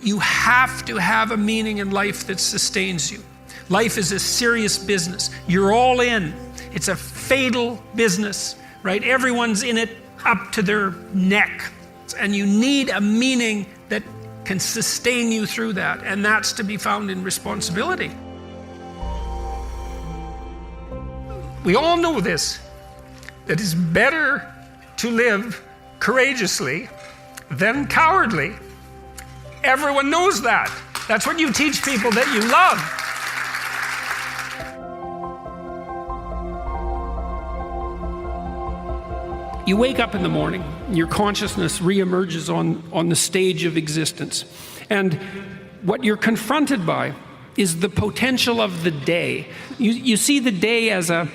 You have to have a meaning in life that sustains you. Life is a serious business. You're all in. It's a fatal business, right? Everyone's in it up to their neck. And you need a meaning that can sustain you through that. And that's to be found in responsibility. We all know this, that it's better to live courageously than cowardly. Everyone knows that. That's what you teach people that you love. You wake up in the morning, your consciousness reemerges on the stage of existence. And what you're confronted by is the potential of the day. You see the day as a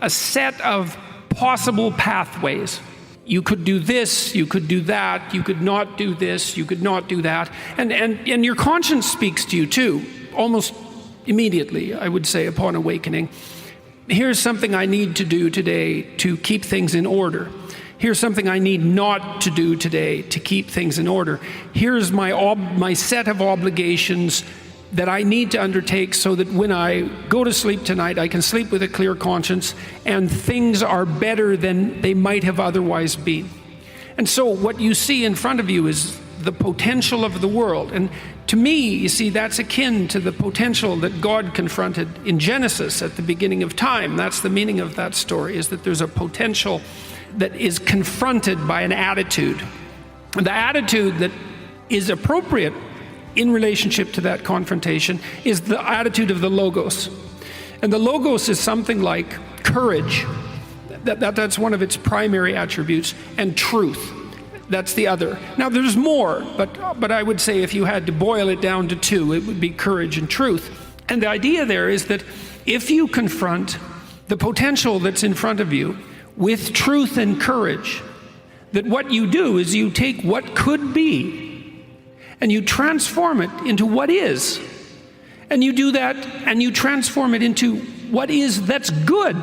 set of possible pathways. You could do this, you could do that, you could not do this, you could not do that. And your conscience speaks to you too, almost immediately, I would say, upon awakening. Here's something I need to do today to keep things in order. Here's something I need not to do today to keep things in order. Here's my set of obligations that I need to undertake so that when I go to sleep tonight, I can sleep with a clear conscience and things are better than they might have otherwise been. And so what you see in front of you is the potential of the world. And to me, you see, that's akin to the potential that God confronted in Genesis at the beginning of time. That's the meaning of that story, is that there's a potential that is confronted by an attitude. And the attitude that is appropriate in relationship to that confrontation is the attitude of the Logos. And the Logos is something like courage. That's one of its primary attributes, and truth. That's the other. Now there's more, but I would say if you had to boil it down to two, it would be courage and truth. And the idea there is that if you confront the potential that's in front of you with truth and courage, that what you do is you take what could be and you transform it into what is. And you do that and you transform it into what is that's good.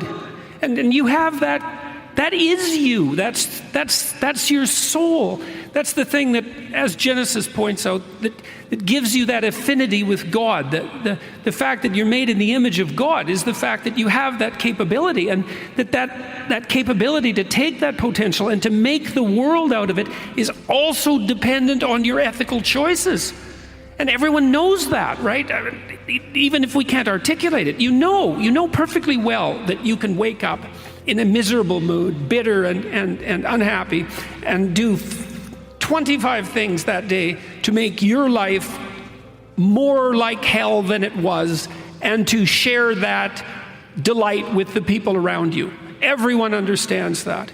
And you have that is you. That's your soul. That's the thing that, as Genesis points out, that gives you that affinity with God. The fact that you're made in the image of God is the fact that you have that capability, and that capability to take that potential and to make the world out of it is also dependent on your ethical choices. And everyone knows that, right? Even if we can't articulate it, you know perfectly well that you can wake up in a miserable mood, bitter and unhappy, and do 25 things that day to make your life more like hell than it was, and to share that delight with the people around you. Everyone understands that.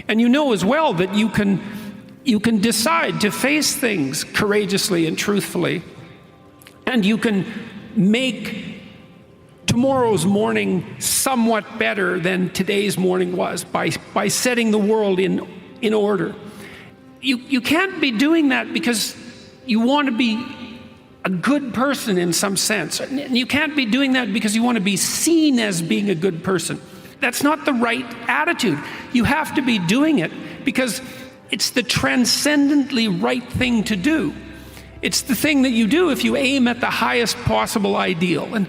And you know as well that you can decide to face things courageously and truthfully, and you can make tomorrow's morning somewhat better than today's morning was by setting the world in order. You can't be doing that because you want to be a good person in some sense. And you can't be doing that because you want to be seen as being a good person. That's not the right attitude. You have to be doing it because it's the transcendently right thing to do. It's the thing that you do if you aim at the highest possible ideal. And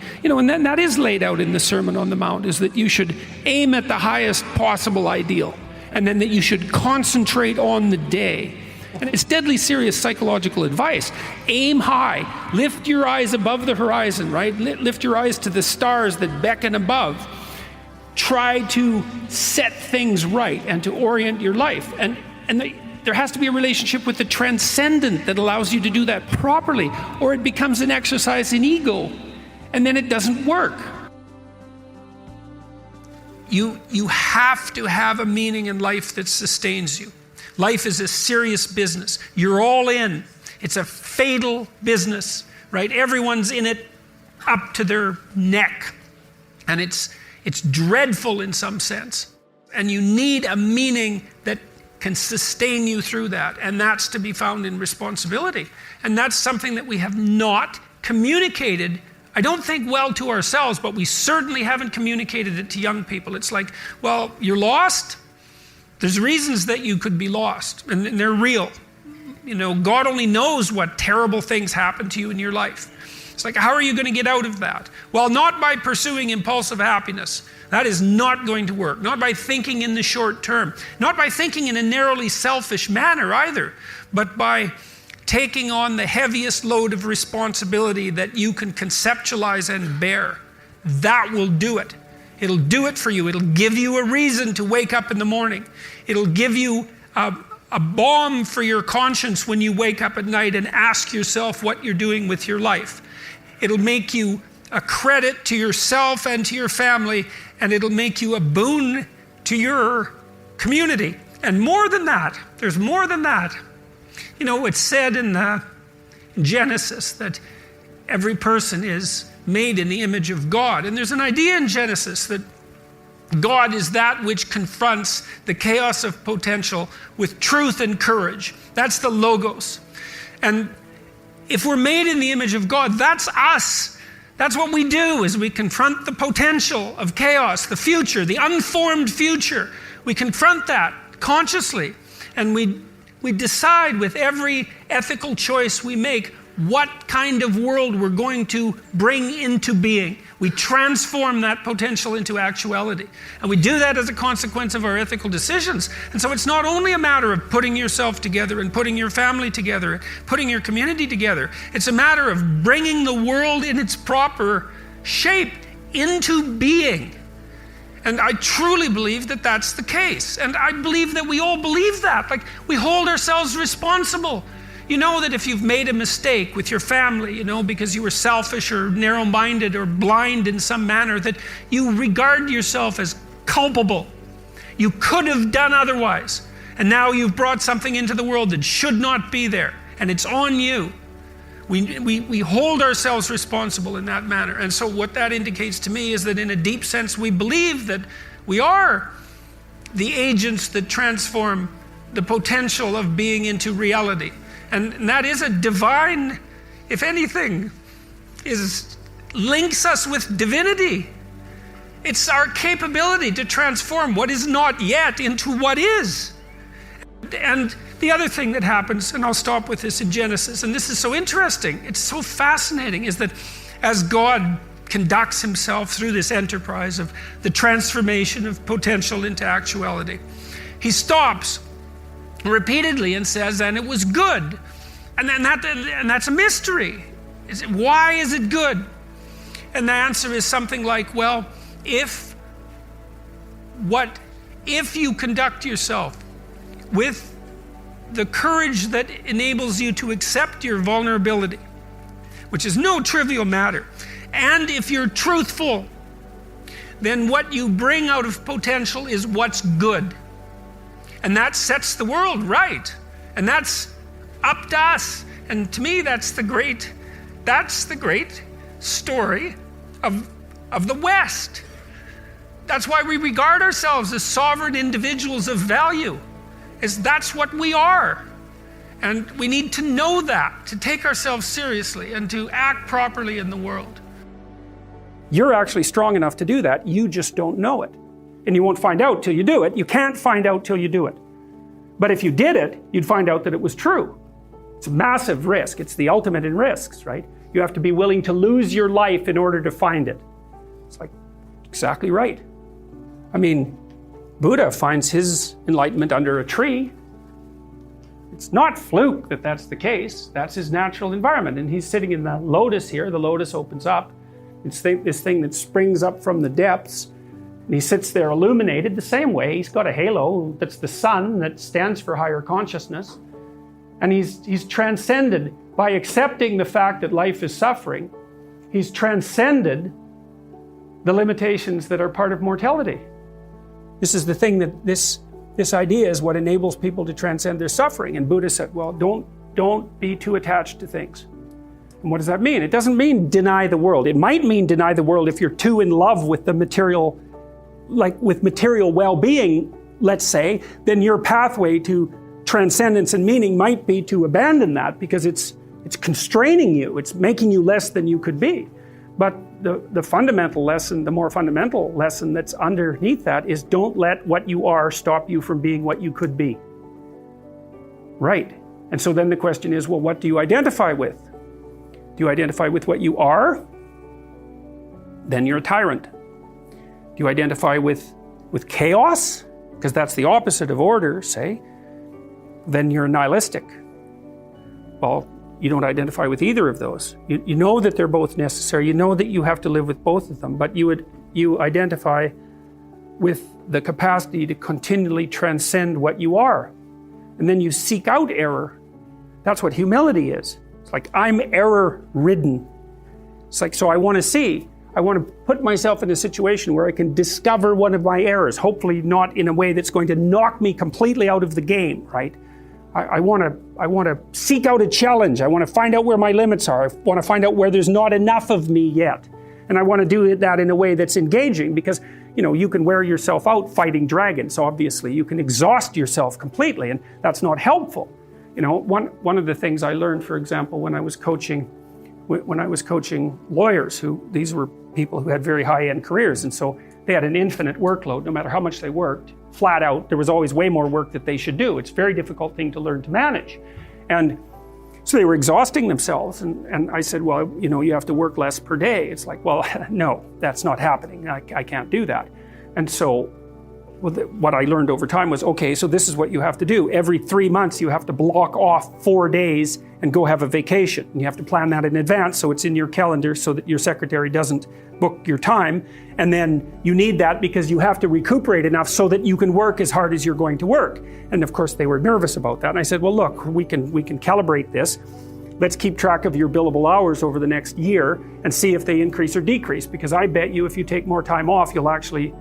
that is laid out in the Sermon on the Mount, is that you should aim at the highest possible ideal, and then that you should concentrate on the day. And it's deadly serious psychological advice. Aim high. Lift your eyes above the horizon, right? Lift your eyes to the stars that beckon above. Try to set things right and to orient your life. And there has to be a relationship with the transcendent that allows you to do that properly, or it becomes an exercise in ego, and then it doesn't work. You have to have a meaning in life that sustains you. Life is a serious business. You're all in. It's a fatal business, right? Everyone's in it up to their neck. And it's dreadful in some sense. And you need a meaning that can sustain you through that. And that's to be found in responsibility. And that's something that we have not communicated, I don't think, well to ourselves, but we certainly haven't communicated it to young people. It's like, well, you're lost. There's reasons that you could be lost, and they're real. God only knows what terrible things happen to you in your life. It's like, how are you going to get out of that? Well, not by pursuing impulsive happiness. That is not going to work. Not by thinking in the short term. Not by thinking in a narrowly selfish manner either. But by taking on the heaviest load of responsibility that you can conceptualize and bear. That will do it. It'll do it for you. It'll give you a reason to wake up in the morning. It'll give you a balm for your conscience when you wake up at night and ask yourself what you're doing with your life. It'll make you a credit to yourself and to your family, and it'll make you a boon to your community. And more than that, there's more than that. It's said in Genesis that every person is made in the image of God. And there's an idea in Genesis that God is that which confronts the chaos of potential with truth and courage. That's the logos. And if we're made in the image of God, that's us. That's what we do, is we confront the potential of chaos, the future, the unformed future. We confront that consciously. And we decide with every ethical choice we make what kind of world we're going to bring into being. We transform that potential into actuality. And we do that as a consequence of our ethical decisions. And so it's not only a matter of putting yourself together and putting your family together, putting your community together. It's a matter of bringing the world in its proper shape into being. And I truly believe that that's the case. And I believe that we all believe that. Like, we hold ourselves responsible. You know that if you've made a mistake with your family, because you were selfish or narrow-minded or blind in some manner, that you regard yourself as culpable. You could have done otherwise. And now you've brought something into the world that should not be there. And it's on you. We hold ourselves responsible in that manner. And so what that indicates to me is that in a deep sense we believe that we are the agents that transform the potential of being into reality. And that is a divine, if anything, links us with divinity. It's our capability to transform what is not yet into what is. And the other thing that happens, and I'll stop with this in Genesis, and this is so interesting, it's so fascinating, is that as God conducts himself through this enterprise of the transformation of potential into actuality, he stops repeatedly and says, and it was good. And that's a mystery. Why is it good? And the answer is something like, well, if you conduct yourself with the courage that enables you to accept your vulnerability, which is no trivial matter, and if you're truthful, then what you bring out of potential is what's good. And that sets the world right. And that's up to us. And to me, that's the great story of the West. That's why we regard ourselves as sovereign individuals of value. That's what we are. And we need to know that, to take ourselves seriously and to act properly in the world. You're actually strong enough to do that. You just don't know it. And you won't find out till you do it. You can't find out till you do it. But if you did it, you'd find out that it was true. It's a massive risk. It's the ultimate in risks, right? You have to be willing to lose your life in order to find it. It's like, exactly right. I mean, Buddha finds his enlightenment under a tree. It's not fluke that that's the case. That's his natural environment. And he's sitting in the lotus here. The lotus opens up. It's this thing that springs up from the depths. And he sits there illuminated the same way. He's got a halo that's the sun that stands for higher consciousness. And he's transcended by accepting the fact that life is suffering. He's transcended the limitations that are part of mortality. This is the thing that this idea is what enables people to transcend their suffering. And Buddha said, well, don't be too attached to things. And what does that mean? It doesn't mean deny the world. It might mean deny the world if you're too in love with the material, like with material well-being, let's say, then your pathway to transcendence and meaning might be to abandon that because it's constraining you. It's making you less than you could be. But the fundamental lesson, the more fundamental lesson that's underneath that is don't let what you are stop you from being what you could be. Right. And so then the question is, well, what do you identify with? Do you identify with what you are? Then you're a tyrant. Do you identify with chaos? Because that's the opposite of order, say. Then you're nihilistic. Well, you don't identify with either of those. You know that they're both necessary. You know that you have to live with both of them, but you identify with the capacity to continually transcend what you are. And then you seek out error. That's what humility is. It's like, I'm error-ridden. It's like, so I want to put myself in a situation where I can discover one of my errors, hopefully not in a way that's going to knock me completely out of the game, right? I want to seek out a challenge. I want to find out where my limits are. I want to find out where there's not enough of me yet. And I want to do that in a way that's engaging, because you can wear yourself out fighting dragons, obviously. You can exhaust yourself completely, and that's not helpful. One of the things I learned, for example, when I was coaching lawyers, these were people who had very high-end careers, and so they had an infinite workload. No matter how much they worked, flat out, there was always way more work that they should do. It's a very difficult thing to learn to manage. And so they were exhausting themselves, and I said, well, you have to work less per day. It's like, well, no, that's not happening. I can't do that. And so what I learned over time was, okay, so this is what you have to do. Every 3 months, you have to block off 4 days and go have a vacation. And you have to plan that in advance so it's in your calendar so that your secretary doesn't book your time. And then you need that because you have to recuperate enough so that you can work as hard as you're going to work. And of course, they were nervous about that. And I said, well, look, we can calibrate this. Let's keep track of your billable hours over the next year and see if they increase or decrease. Because I bet you if you take more time off, you'll actually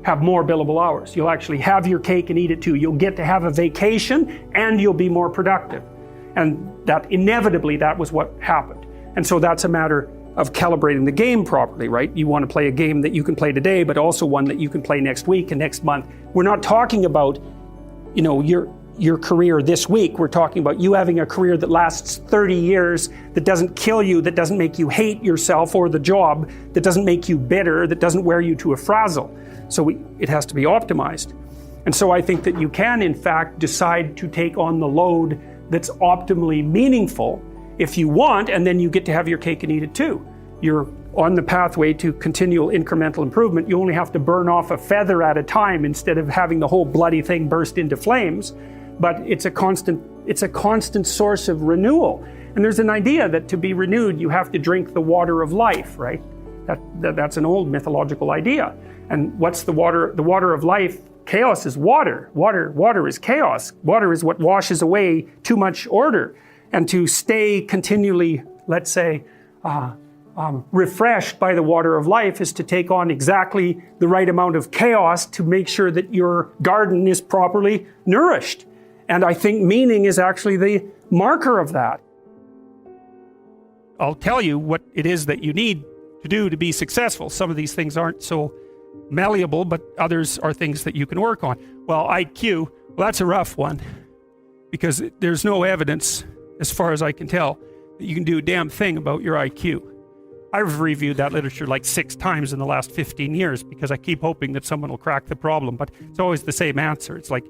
have more billable hours. You'll actually have your cake and eat it too. You'll get to have a vacation and you'll be more productive. And that inevitably, that was what happened. And so that's a matter of calibrating the game properly, right? You want to play a game that you can play today, but also one that you can play next week and next month. We're not talking about, your career this week. We're talking about you having a career that lasts 30 years, that doesn't kill you, that doesn't make you hate yourself or the job, that doesn't make you bitter, that doesn't wear you to a frazzle. So it has to be optimized. And so I think that you can, in fact, decide to take on the load that's optimally meaningful if you want, and then you get to have your cake and eat it too. You're on the pathway to continual incremental improvement. You only have to burn off a feather at a time instead of having the whole bloody thing burst into flames. But it's a constant source of renewal. And there's an idea that to be renewed, you have to drink the water of life, right? That's an old mythological idea. And what's the water? The water of life. Chaos is water. Water is chaos. Water is what washes away too much order. And to stay continually, let's say, refreshed by the water of life is to take on exactly the right amount of chaos to make sure that your garden is properly nourished. And I think meaning is actually the marker of that. I'll tell you what it is that you need to do to be successful. Some of these things aren't so malleable, but others are things that you can work on. Well, IQ, well, that's a rough one, because there's no evidence, as far as I can tell, that you can do a damn thing about your IQ. I've reviewed that literature like 6 times in the last 15 years because I keep hoping that someone will crack the problem, but it's always the same answer. It's like,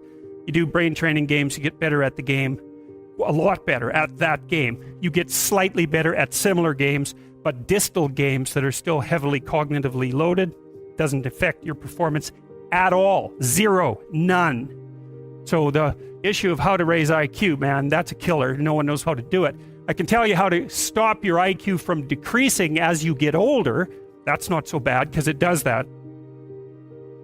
you do brain training games, you get better at the game, a lot better at that game. You get slightly better at similar games, but distal games that are still heavily cognitively loaded doesn't affect your performance at all. Zero, none. So the issue of how to raise IQ, man, that's a killer. No one knows how to do it. I can tell you how to stop your IQ from decreasing as you get older. That's not so bad because it does that.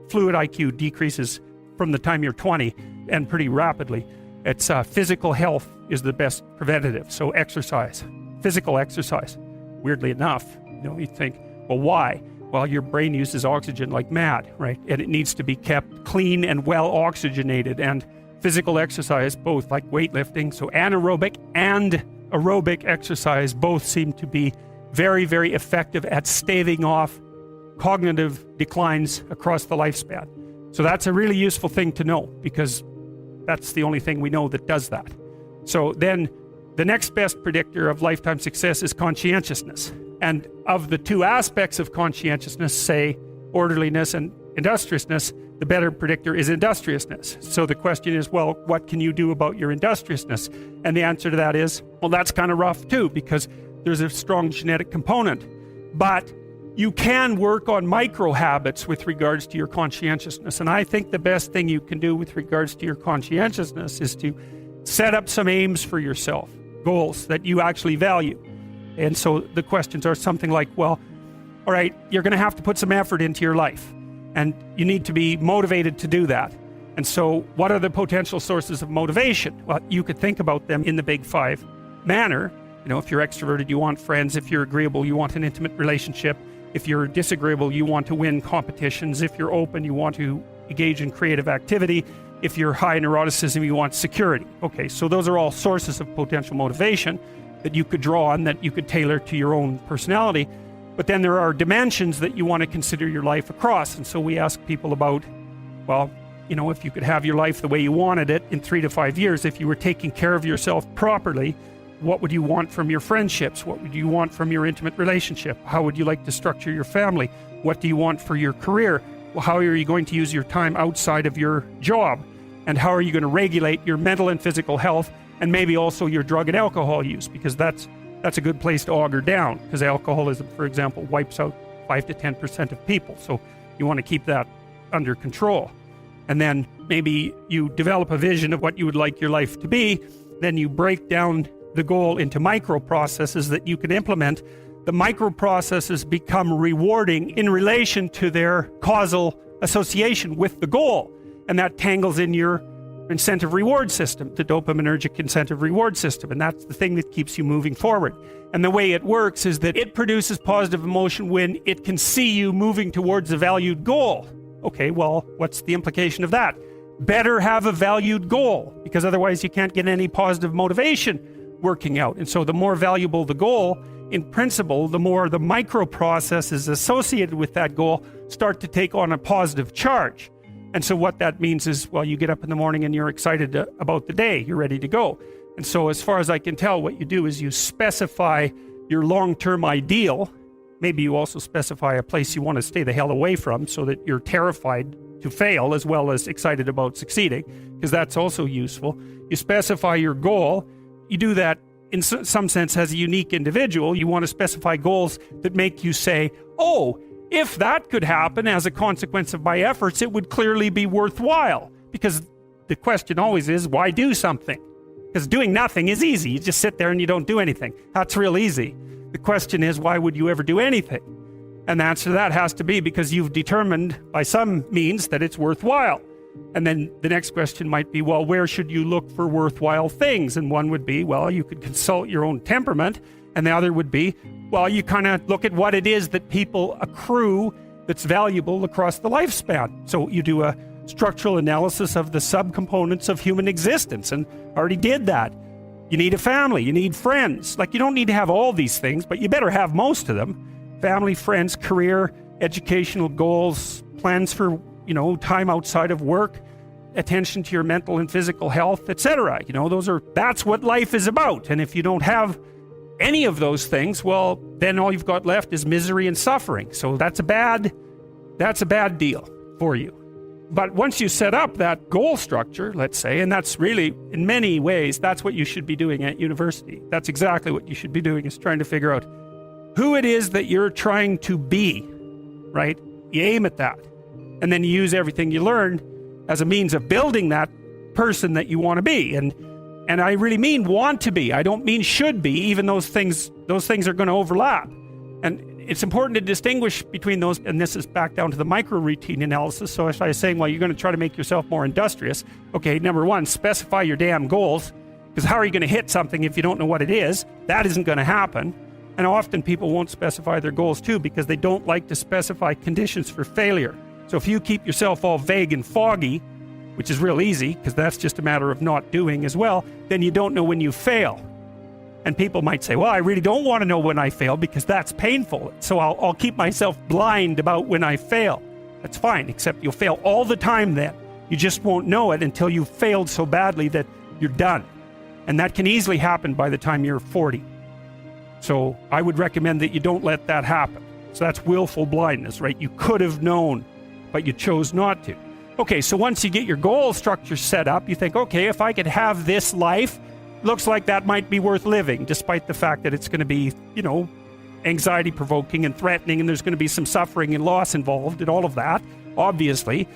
Fluid IQ decreases from the time you're 20 and pretty rapidly. It's physical health is the best preventative. So exercise, physical exercise. Weirdly enough, you think, well, why? Well, your brain uses oxygen like mad, right? And it needs to be kept clean and well oxygenated. And physical exercise, both like weightlifting, so anaerobic and aerobic exercise, both seem to be very, very effective at staving off cognitive declines across the lifespan. So that's a really useful thing to know, because that's the only thing we know that does that. So then the next best predictor of lifetime success is conscientiousness. And of the 2 aspects of conscientiousness, say orderliness and industriousness, the better predictor is industriousness. So the question is, well, what can you do about your industriousness? And the answer to that is, well, that's kind of rough too, because there's a strong genetic component. But you can work on micro habits with regards to your conscientiousness. And I think the best thing you can do with regards to your conscientiousness is to set up some aims for yourself, goals that you actually value. And so the questions are something like, well, all right, you're going to have to put some effort into your life, and you need to be motivated to do that. And so what are the potential sources of motivation? Well, you could think about them in the big five manner. You know, if you're extroverted, you want friends. If you're agreeable, you want an intimate relationship. If you're disagreeable, you want to win competitions. If you're open, you want to engage in creative activity. If you're high neuroticism, you want security. Okay, so those are all sources of potential motivation that you could draw on, that you could tailor to your own personality. But then there are dimensions that you want to consider your life across. And so we ask people about, well, you know, if you could have your life the way you wanted it in 3 to 5 years, if you were taking care of yourself properly, what would you want from your friendships? What would you want from your intimate relationship? How would you like to structure your family? What do you want for your career? Well, how are you going to use your time outside of your job? And how are you going to regulate your mental and physical health, and maybe also your drug and alcohol use? Because that's a good place to auger down, because alcoholism, for example, wipes out 5 to 10% of people. So you want to keep that under control. And then maybe you develop a vision of what you would like your life to be. Then you break down the goal into micro processes that you can implement. The micro processes become rewarding in relation to their causal association with the goal. And that tangles in your incentive reward system, the dopaminergic incentive reward system. And that's the thing that keeps you moving forward. And the way it works is that it produces positive emotion when it can see you moving towards a valued goal. Okay, well, what's the implication of that? Better have a valued goal, because otherwise you can't get any positive motivation working out. And so the more valuable the goal, in principle, the more the micro processes associated with that goal start to take on a positive charge. And so what that means is, well, you get up in the morning and you're excited about the day. You're ready to go. And so as far as I can tell, what you do is you specify your long-term ideal. Maybe you also specify a place you want to stay the hell away from, so that you're terrified to fail as well as excited about succeeding, because that's also useful. You specify your goal. You do that in some sense as a unique individual. You want to specify goals that make you say, oh, if that could happen as a consequence of my efforts, it would clearly be worthwhile. Because the question always is, why do something? Because doing nothing is easy. You just sit there and you don't do anything. That's real easy. The question is, why would you ever do anything? And the answer to that has to be because you've determined by some means that it's worthwhile. And then the next question might be, well, where should you look for worthwhile things? And one would be, well, you could consult your own temperament. And the other would be, well, you kind of look at what it is that people accrue that's valuable across the lifespan. So you do a structural analysis of the subcomponents of human existence, and already did that. You need a family, you need friends. Like, you don't need to have all these things, but you better have most of them. Family, friends, career, educational goals, plans for, time outside of work, attention to your mental and physical health, etc. That's what life is about. And if you don't have any of those things, well, then all you've got left is misery and suffering. So that's a bad deal for you. But once you set up that goal structure, let's say, and that's really, in many ways, that's what you should be doing at university. That's exactly what you should be doing, is trying to figure out who it is that you're trying to be, right? You aim at that. And then you use everything you learn as a means of building that person that you want to be. And I really mean want to be. I don't mean should be, even those things are going to overlap. And it's important to distinguish between those, and this is back down to the micro routine analysis. So as I was saying, well, you're going to try to make yourself more industrious. Okay, number one, specify your damn goals, because how are you going to hit something if you don't know what it is? That isn't going to happen. And often people won't specify their goals too, because they don't like to specify conditions for failure. So if you keep yourself all vague and foggy, which is real easy, because that's just a matter of not doing as well, then you don't know when you fail. And people might say, well, I really don't want to know when I fail because that's painful. So I'll keep myself blind about when I fail. That's fine, except you'll fail all the time then. You just won't know it until you've failed so badly that you're done. And that can easily happen by the time you're 40. So I would recommend that you don't let that happen. So that's willful blindness, right? You could have known, but you chose not to. Okay, so once you get your goal structure set up, you think, okay, if I could have this life, looks like that might be worth living, despite the fact that it's going to be, anxiety provoking and threatening, and there's going to be some suffering and loss involved and all of that. Obviously,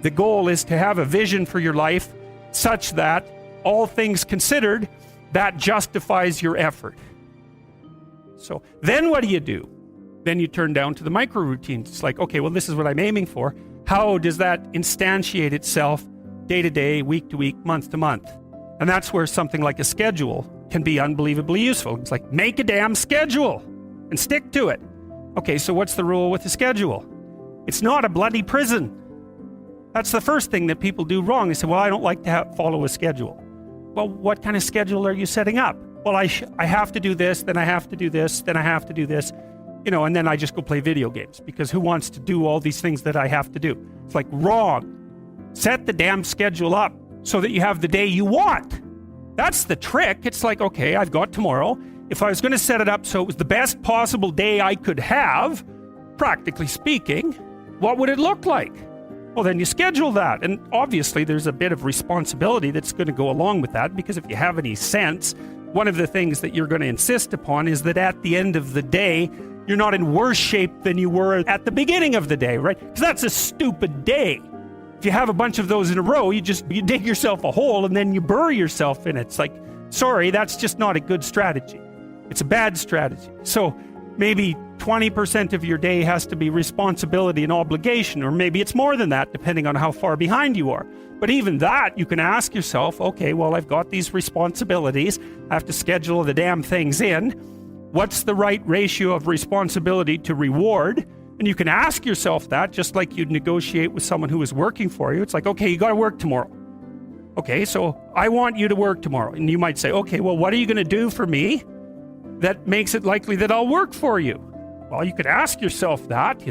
the goal is to have a vision for your life such that, all things considered, that justifies your effort. So then what do? Then you turn down to the micro routines. It's like, okay, well, this is what I'm aiming for. How does that instantiate itself day to day, week to week, month to month? And that's where something like a schedule can be unbelievably useful. It's like, make a damn schedule and stick to it. Okay, so what's the rule with the schedule? It's not a bloody prison. That's the first thing that people do wrong. They say, well, I don't like to follow a schedule. Well, what kind of schedule are you setting up? Well, I have to do this, then I have to do this, then I have to do this, and then I just go play video games, because who wants to do all these things that I have to do? It's like, wrong. Set the damn schedule up so that you have the day you want. That's the trick. It's like, okay, I've got tomorrow. If I was going to set it up so it was the best possible day I could have, practically speaking, what would it look like? Well, then you schedule that. And obviously there's a bit of responsibility that's going to go along with that, because if you have any sense, one of the things that you're going to insist upon is that at the end of the day, you're not in worse shape than you were at the beginning of the day, right? Because that's a stupid day. If you have a bunch of those in a row, you dig yourself a hole and then you bury yourself in it. It's like, sorry, that's just not a good strategy. It's a bad strategy. So maybe 20% of your day has to be responsibility and obligation, or maybe it's more than that, depending on how far behind you are. But even that, you can ask yourself, okay, well, I've got these responsibilities. I have to schedule the damn things in. What's the right ratio of responsibility to reward? And you can ask yourself that, just like you'd negotiate with someone who is working for you. It's like, okay, you got to work tomorrow. Okay, so I want you to work tomorrow. And you might say, okay, well, what are you going to do for me that makes it likely that I'll work for you? Well, you could ask yourself that,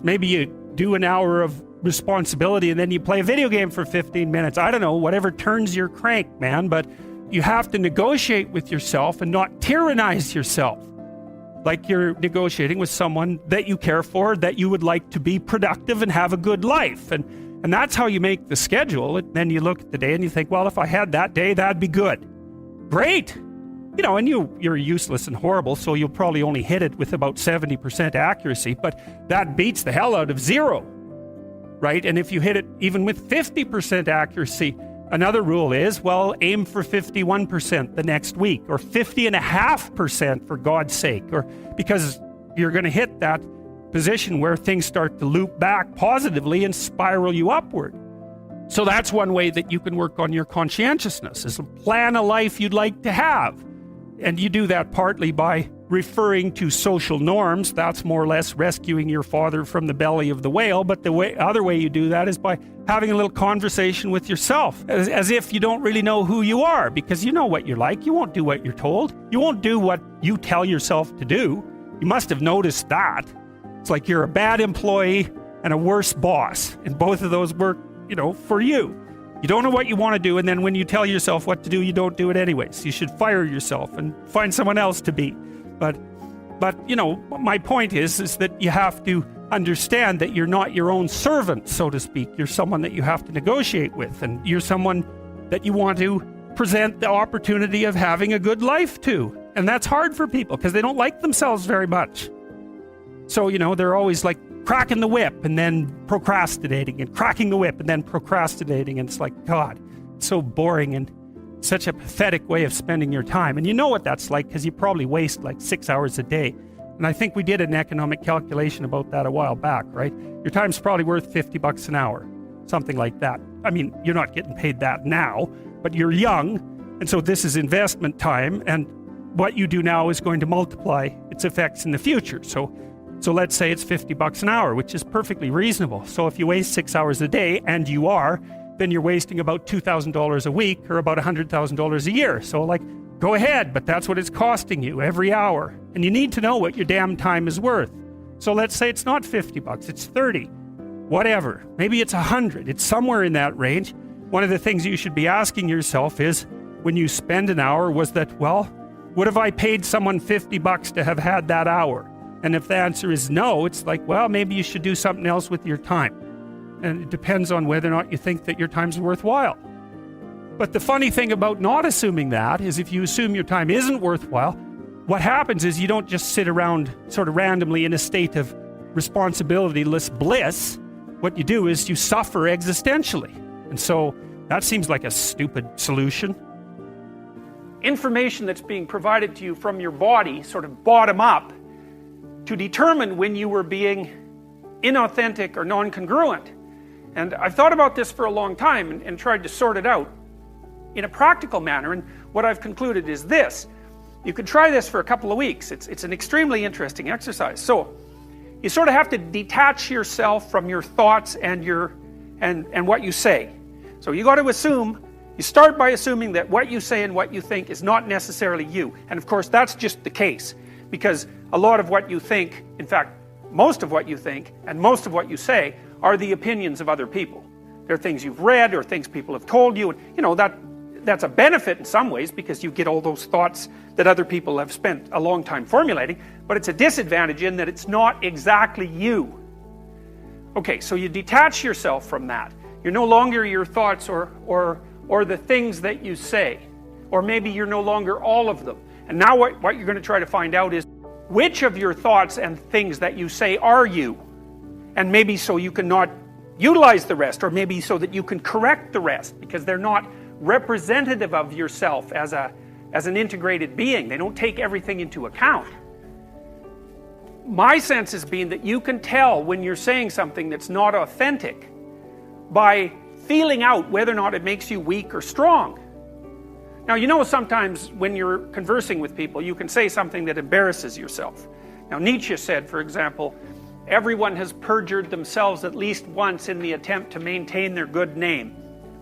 Maybe you do an hour of responsibility and then you play a video game for 15 minutes. I don't know, whatever turns your crank, man. But you have to negotiate with yourself and not tyrannize yourself. Like you're negotiating with someone that you care for, that you would like to be productive and have a good life. And that's how you make the schedule. And then you look at the day and you think, well, if I had that day, that'd be good. Great. And you're useless and horrible, so you'll probably only hit it with about 70% accuracy, but that beats the hell out of 0, right? And if you hit it even with 50% accuracy, another rule is, well, aim for 51% the next week, or 50.5% for God's sake, or because you're going to hit that position where things start to loop back positively and spiral you upward. So that's one way that you can work on your conscientiousness, is plan a life you'd like to have. And you do that partly by referring to social norms. That's more or less rescuing your father from the belly of the whale. But the other way you do that is by having a little conversation with yourself, as if you don't really know who you are, because you know what you're like. You won't do what you're told. You won't do what you tell yourself to do. You must have noticed that. It's like you're a bad employee and a worse boss. And both of those work, for you. You don't know what you want to do, and then when you tell yourself what to do, you don't do it anyways. You should fire yourself and find someone else to be. But my point is that you have to understand that you're not your own servant, so to speak. You're someone that you have to negotiate with, and you're someone that you want to present the opportunity of having a good life to. And that's hard for people because they don't like themselves very much. So, they're always like cracking the whip and then procrastinating, and cracking the whip and then procrastinating. And it's like, God, it's so boring and such a pathetic way of spending your time. And you know what that's like, because you probably waste like 6 hours a day. And I think we did an economic calculation about that a while back, right? Your time's probably worth $50 an hour, something like that. I mean, you're not getting paid that now, but you're young. And so this is investment time. And what you do now is going to multiply its effects in the future. So let's say it's $50 an hour, which is perfectly reasonable. So if you waste 6 hours a day, and you are, then you're wasting about $2,000 a week, or about $100,000 a year. So go ahead, but that's what it's costing you every hour. And you need to know what your damn time is worth. So let's say it's not $50, it's 30, whatever. Maybe it's 100, it's somewhere in that range. One of the things you should be asking yourself is, when you spend an hour, was that, well, would have I paid someone $50 to have had that hour? And if the answer is no, it's like, well, maybe you should do something else with your time. And it depends on whether or not you think that your time's worthwhile. But the funny thing about not assuming that is if you assume your time isn't worthwhile, what happens is you don't just sit around sort of randomly in a state of responsibility-less bliss. What you do is you suffer existentially. And so that seems like a stupid solution. Information that's being provided to you from your body, sort of bottom up, to determine when you were being inauthentic or non-congruent. And I've thought about this for a long time and tried to sort it out in a practical manner, and what I've concluded is this. You could try this for a couple of weeks. It's an extremely interesting exercise. So you sort of have to detach yourself from your thoughts and what you say. So you got to assume, you start by assuming that what you say and what you think is not necessarily you. And of course that's just the case, because a lot of what you think, in fact most of what you think and most of what you say, are the opinions of other people. They're things you've read or things people have told you, and you know that's a benefit in some ways because you get all those thoughts that other people have spent a long time formulating, but it's a disadvantage in that it's not exactly you. Okay, so you detach yourself from that. You're no longer your thoughts or the things that you say, or maybe you're no longer all of them. And now what you're going to try to find out is which of your thoughts and things that you say are you, and maybe so you can not utilize the rest, or maybe so that you can correct the rest, because they're not representative of yourself as an integrated being. They don't take everything into account. My sense has been that you can tell when you're saying something that's not authentic by feeling out whether or not it makes you weak or strong. Now, you know, sometimes when you're conversing with people, you can say something that embarrasses yourself. Now, Nietzsche said, for example, everyone has perjured themselves at least once in the attempt to maintain their good name.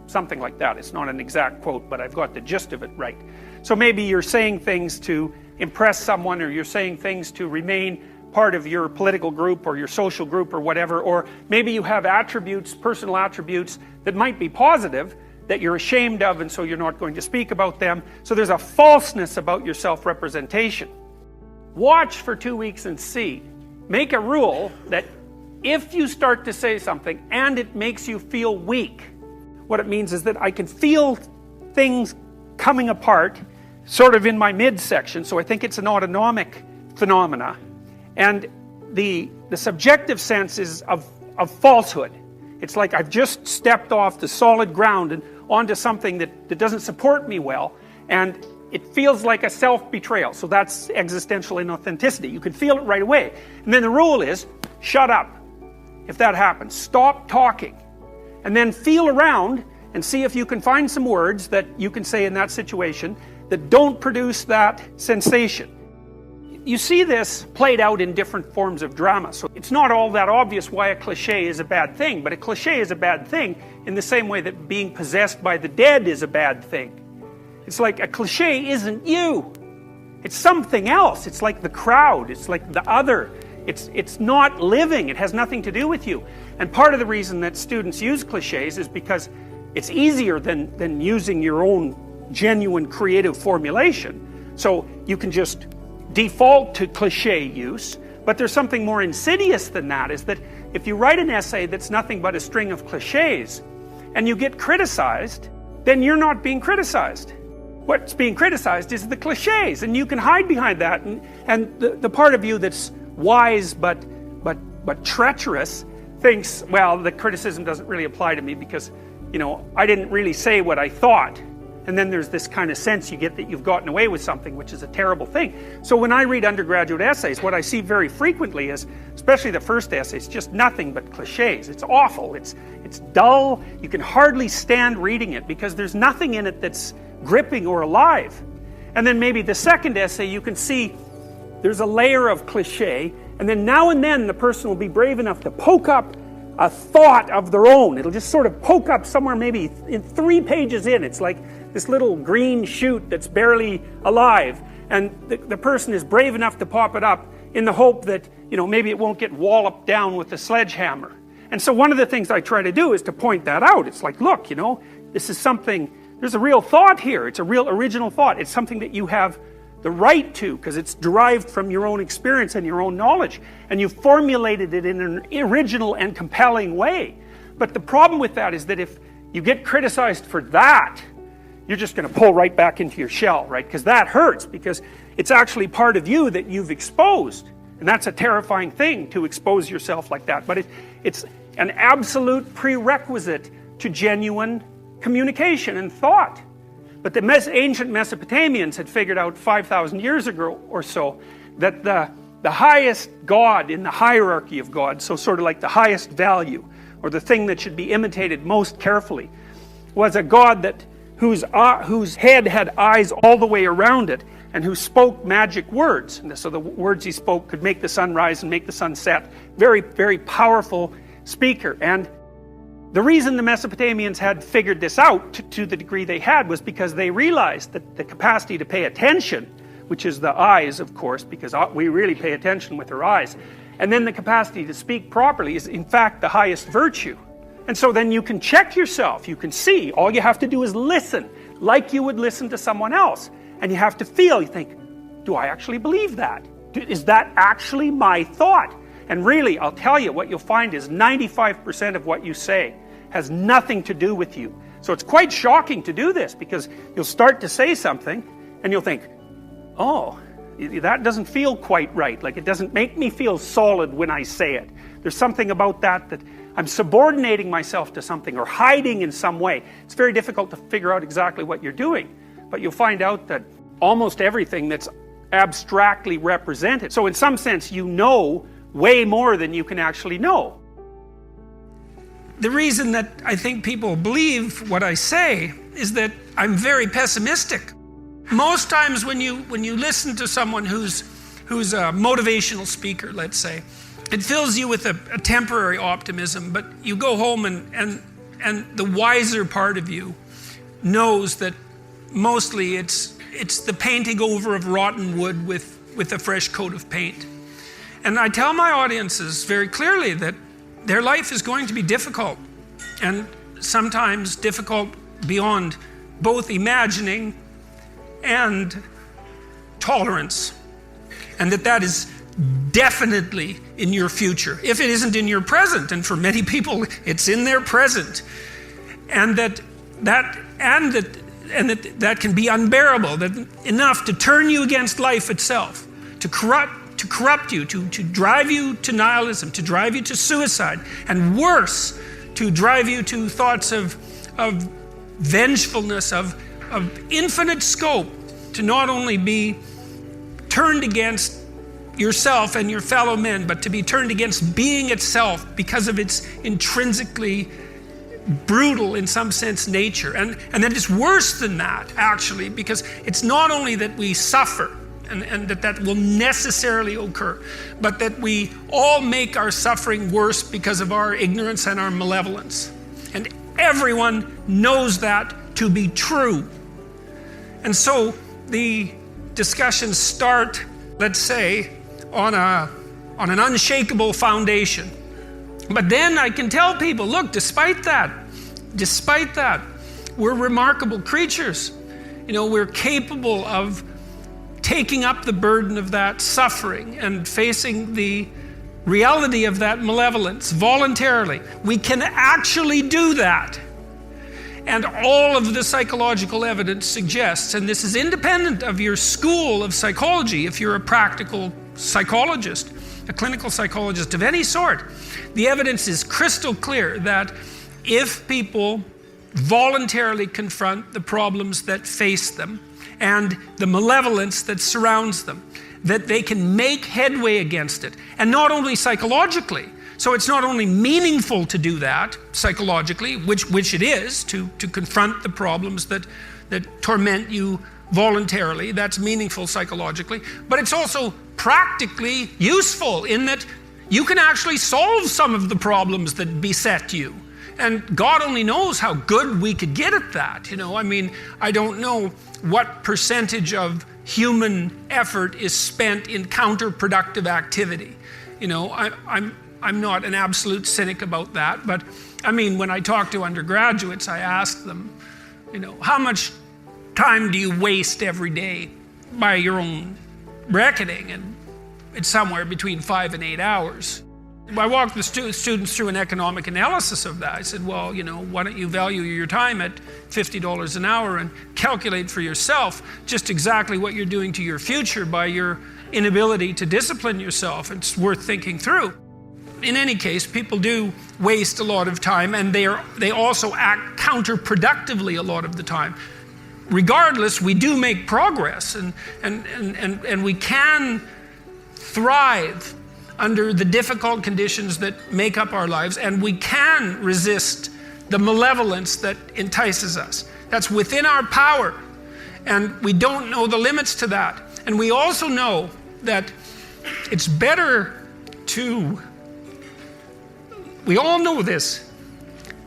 Something like that. It's not an exact quote, but I've got the gist of it right. So maybe you're saying things to impress someone, or you're saying things to remain part of your political group or your social group or whatever, or maybe you have attributes, personal attributes that might be positive that you're ashamed of, and so you're not going to speak about them. So there's a falseness about your self-representation. Watch for 2 weeks and see. Make a rule that if you start to say something and it makes you feel weak, what it means is that I can feel things coming apart sort of in my midsection, so I think it's an autonomic phenomena, and the subjective sense is of falsehood. It's like I've just stepped off the solid ground and onto something that doesn't support me well, and it feels like a self-betrayal. So that's existential inauthenticity. You can feel it right away. And then the rule is, shut up if that happens. Stop talking. And then feel around and see if you can find some words that you can say in that situation that don't produce that sensation. You see this played out in different forms of drama. So it's not all that obvious why a cliche is a bad thing, but a cliche is a bad thing in the same way that being possessed by the dead is a bad thing. It's like a cliche isn't you. It's something else. It's like the crowd. It's like the other. It's not living. It has nothing to do with you. And part of the reason that students use cliches is because it's easier than using your own genuine creative formulation. So you can just default to cliche use, but there's something more insidious than that, is that if you write an essay that's nothing but a string of cliches and you get criticized, then you're not being criticized. What's being criticized is the cliches, and you can hide behind that, and the part of you that's wise but treacherous thinks, well, the criticism doesn't really apply to me because, you know, I didn't really say what I thought. And then there's this kind of sense you get that you've gotten away with something, which is a terrible thing. So when I read undergraduate essays, what I see very frequently is, especially the first essay, it's just nothing but cliches. It's awful. It's dull. You can hardly stand reading it because there's nothing in it that's gripping or alive. And then maybe the second essay, you can see there's a layer of cliche, and then now and then the person will be brave enough to poke up a thought of their own. It'll just sort of poke up somewhere maybe in 3 pages in. It's like this little green shoot that's barely alive, and the person is brave enough to pop it up in the hope that, you know, maybe it won't get walloped down with a sledgehammer. And so one of the things I try to do is to point that out. It's like, look, you know, this is something, there's a real thought here. It's a real original thought. It's something that you have the right to, because it's derived from your own experience and your own knowledge, and you've formulated it in an original and compelling way. But the problem with that is that if you get criticized for that, you're just going to pull right back into your shell, right? Because that hurts, because it's actually part of you that you've exposed. And that's a terrifying thing, to expose yourself like that. But it's an absolute prerequisite to genuine communication and thought. But the ancient Mesopotamians had figured out 5,000 years ago or so that the highest God in the hierarchy of gods, so sort of like the highest value, or the thing that should be imitated most carefully, was a God whose head had eyes all the way around it, and who spoke magic words. And so the words he spoke could make the sun rise and make the sun set. Very, very powerful speaker. And the reason the Mesopotamians had figured this out to the degree they had was because they realized that the capacity to pay attention, which is the eyes, of course, because we really pay attention with our eyes, and then the capacity to speak properly is in fact the highest virtue. And so then you can check yourself, you can see, all you have to do is listen, like you would listen to someone else. And you have to feel, you think, do I actually believe that? Is that actually my thought? And really, I'll tell you, what you'll find is 95% of what you say has nothing to do with you. So it's quite shocking to do this, because you'll start to say something and you'll think, oh, that doesn't feel quite right. Like, it doesn't make me feel solid when I say it. There's something about that I'm subordinating myself to something or hiding in some way. It's very difficult to figure out exactly what you're doing. But you'll find out that almost everything that's abstractly represented. So in some sense, you know way more than you can actually know. The reason that I think people believe what I say is that I'm very pessimistic. Most times when you listen to someone who's a motivational speaker, let's say, it fills you with a temporary optimism, but you go home and the wiser part of you knows that mostly it's the painting over of rotten wood with a fresh coat of paint. And I tell my audiences very clearly that their life is going to be difficult, and sometimes difficult beyond both imagining and tolerance, and that is definitely in your future, if it isn't in your present. And for many people it's in their present, and that that can be unbearable, that enough to turn you against life itself, to corrupt you, to drive you to nihilism, to drive you to suicide, and worse, to drive you to thoughts of vengefulness, of infinite scope, to not only be turned against yourself and your fellow men, but to be turned against being itself because of its intrinsically brutal, in some sense, nature. And then it's worse than that, actually, because it's not only that we suffer and that will necessarily occur, but that we all make our suffering worse because of our ignorance and our malevolence. And everyone knows that to be true. And so the discussions start, let's say, on an unshakable foundation. But then I can tell people, look, despite that, we're remarkable creatures. You know, we're capable of taking up the burden of that suffering and facing the reality of that malevolence voluntarily. We can actually do that. And all of the psychological evidence suggests, and this is independent of your school of psychology, if you're a practical psychologist, a clinical psychologist of any sort, the evidence is crystal clear that if people voluntarily confront the problems that face them and the malevolence that surrounds them, that they can make headway against it. And not only psychologically. So it's not only meaningful to do that psychologically, which it is, to confront the problems that torment you voluntarily. That's meaningful psychologically. But it's also practically useful in that you can actually solve some of the problems that beset you. And God only knows how good we could get at that. You know, I mean, I don't know what percentage of human effort is spent in counterproductive activity. You know, I'm not an absolute cynic about that, but I mean, when I talk to undergraduates, I ask them, you know, how much time do you waste every day by your own reckoning? And it's somewhere between 5 and 8 hours. I walked the students through an economic analysis of that. I said, well, why don't you value your time at $50 an hour and calculate for yourself just exactly what you're doing to your future by your inability to discipline yourself. It's worth thinking through. In any case, people do waste a lot of time, and they also act counterproductively a lot of the time. Regardless, we do make progress, and we can thrive under the difficult conditions that make up our lives, and we can resist the malevolence that entices us. That's within our power, and we don't know the limits to that. And we also know that it's better to, we all know this,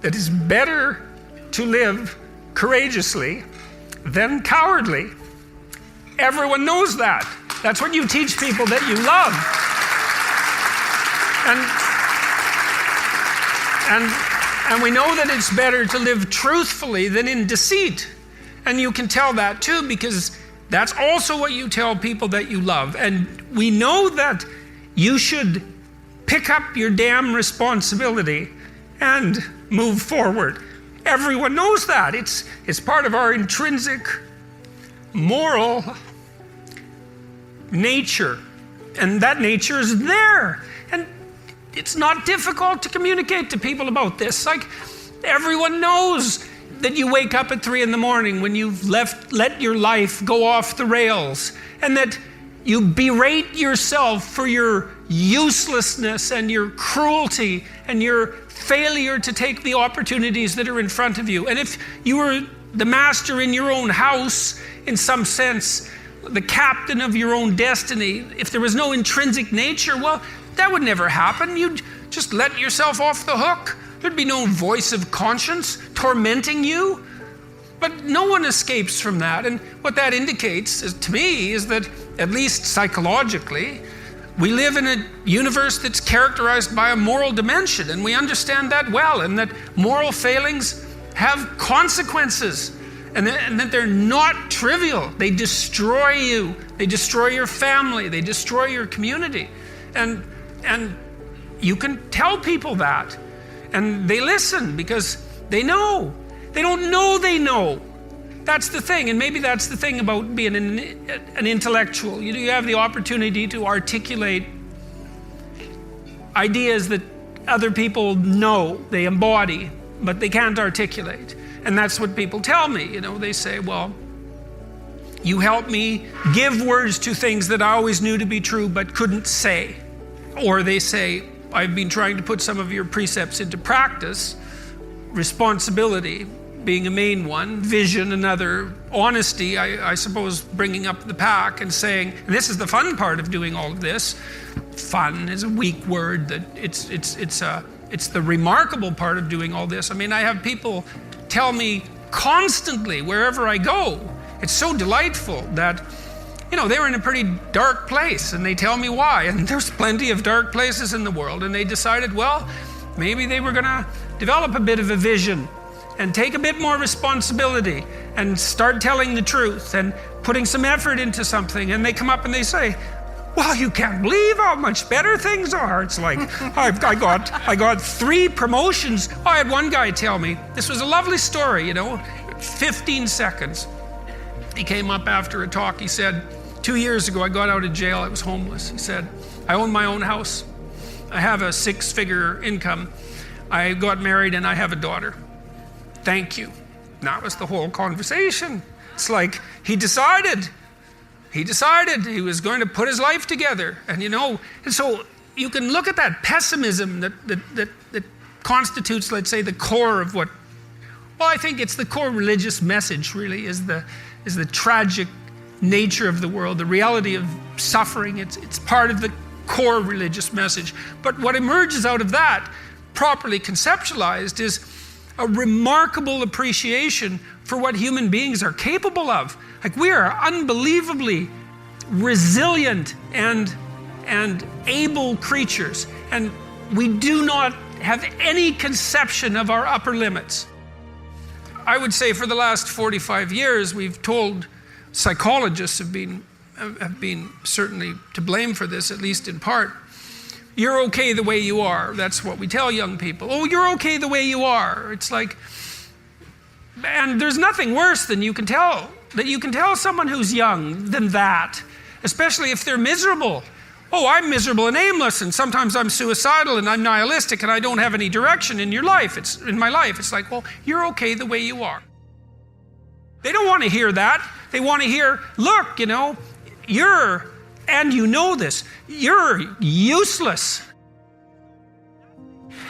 that it's better to live courageously than cowardly. Everyone knows that. That's what you teach people that you love. And we know that it's better to live truthfully than in deceit. And you can tell that too, because that's also what you tell people that you love. And we know that you should pick up your damn responsibility and move forward. Everyone knows that. It's part of our intrinsic moral nature. And that nature is there. And it's not difficult to communicate to people about this. Like, everyone knows that you wake up at 3 a.m. when you've let your life go off the rails, and that you berate yourself for your uselessness and your cruelty and your failure to take the opportunities that are in front of you. And if you were the master in your own house, in some sense, the captain of your own destiny, if there was no intrinsic nature, well, that would never happen. You'd just let yourself off the hook. There'd be no voice of conscience tormenting you. But no one escapes from that. And what that indicates, to me, is that, at least psychologically, we live in a universe that's characterized by a moral dimension, and we understand that well, and that moral failings have consequences, and that they're not trivial. They destroy you. They destroy your family. They destroy your community. And you can tell people that, and they listen because they know. They don't know they know. That's the thing, and maybe that's the thing about being an intellectual. You have the opportunity to articulate ideas that other people know, they embody, but they can't articulate. And that's what people tell me. They say, well, you help me give words to things that I always knew to be true but couldn't say. Or they say, I've been trying to put some of your precepts into practice. Responsibility being a main one, vision another, honesty, I suppose, bringing up the pack and saying, and this is the fun part of doing all of this. Fun is a weak word. That it's the remarkable part of doing all this. I mean, I have people tell me constantly wherever I go. It's so delightful that, they were in a pretty dark place, and they tell me why. And there's plenty of dark places in the world, and they decided, well, maybe they were going to develop a bit of a vision and take a bit more responsibility and start telling the truth and putting some effort into something. And they come up and they say, well, you can't believe how much better things are. It's like, I got 3 promotions. I had one guy tell me, this was a lovely story, 15 seconds. He came up after a talk. He said, 2 years ago, I got out of jail. I was homeless. He said, I own my own house. I have a 6-figure income. I got married and I have a daughter. Thank you. And that was the whole conversation. It's like he decided he was going to put his life together. And and so you can look at that pessimism that constitutes, let's say, the core of what, well, I think it's the core religious message, really, is the tragic nature of the world, the reality of suffering. It's part of the core religious message. But what emerges out of that, properly conceptualized, is a remarkable appreciation for what human beings are capable of. Like, we are unbelievably resilient and able creatures, and we do not have any conception of our upper limits. I would say for the last 45 years, we've told, psychologists have been certainly to blame for this, at least in part. you're okay the way you are. That's what we tell young people. Oh, you're okay the way you are. It's like, and there's nothing worse than you can tell someone who's young than that, especially if they're miserable. Oh, I'm miserable and aimless, and sometimes I'm suicidal and I'm nihilistic and I don't have any direction in your life. In my life. It's like, well, you're okay the way you are. They don't want to hear that. They want to hear, look, and you know this, you're useless.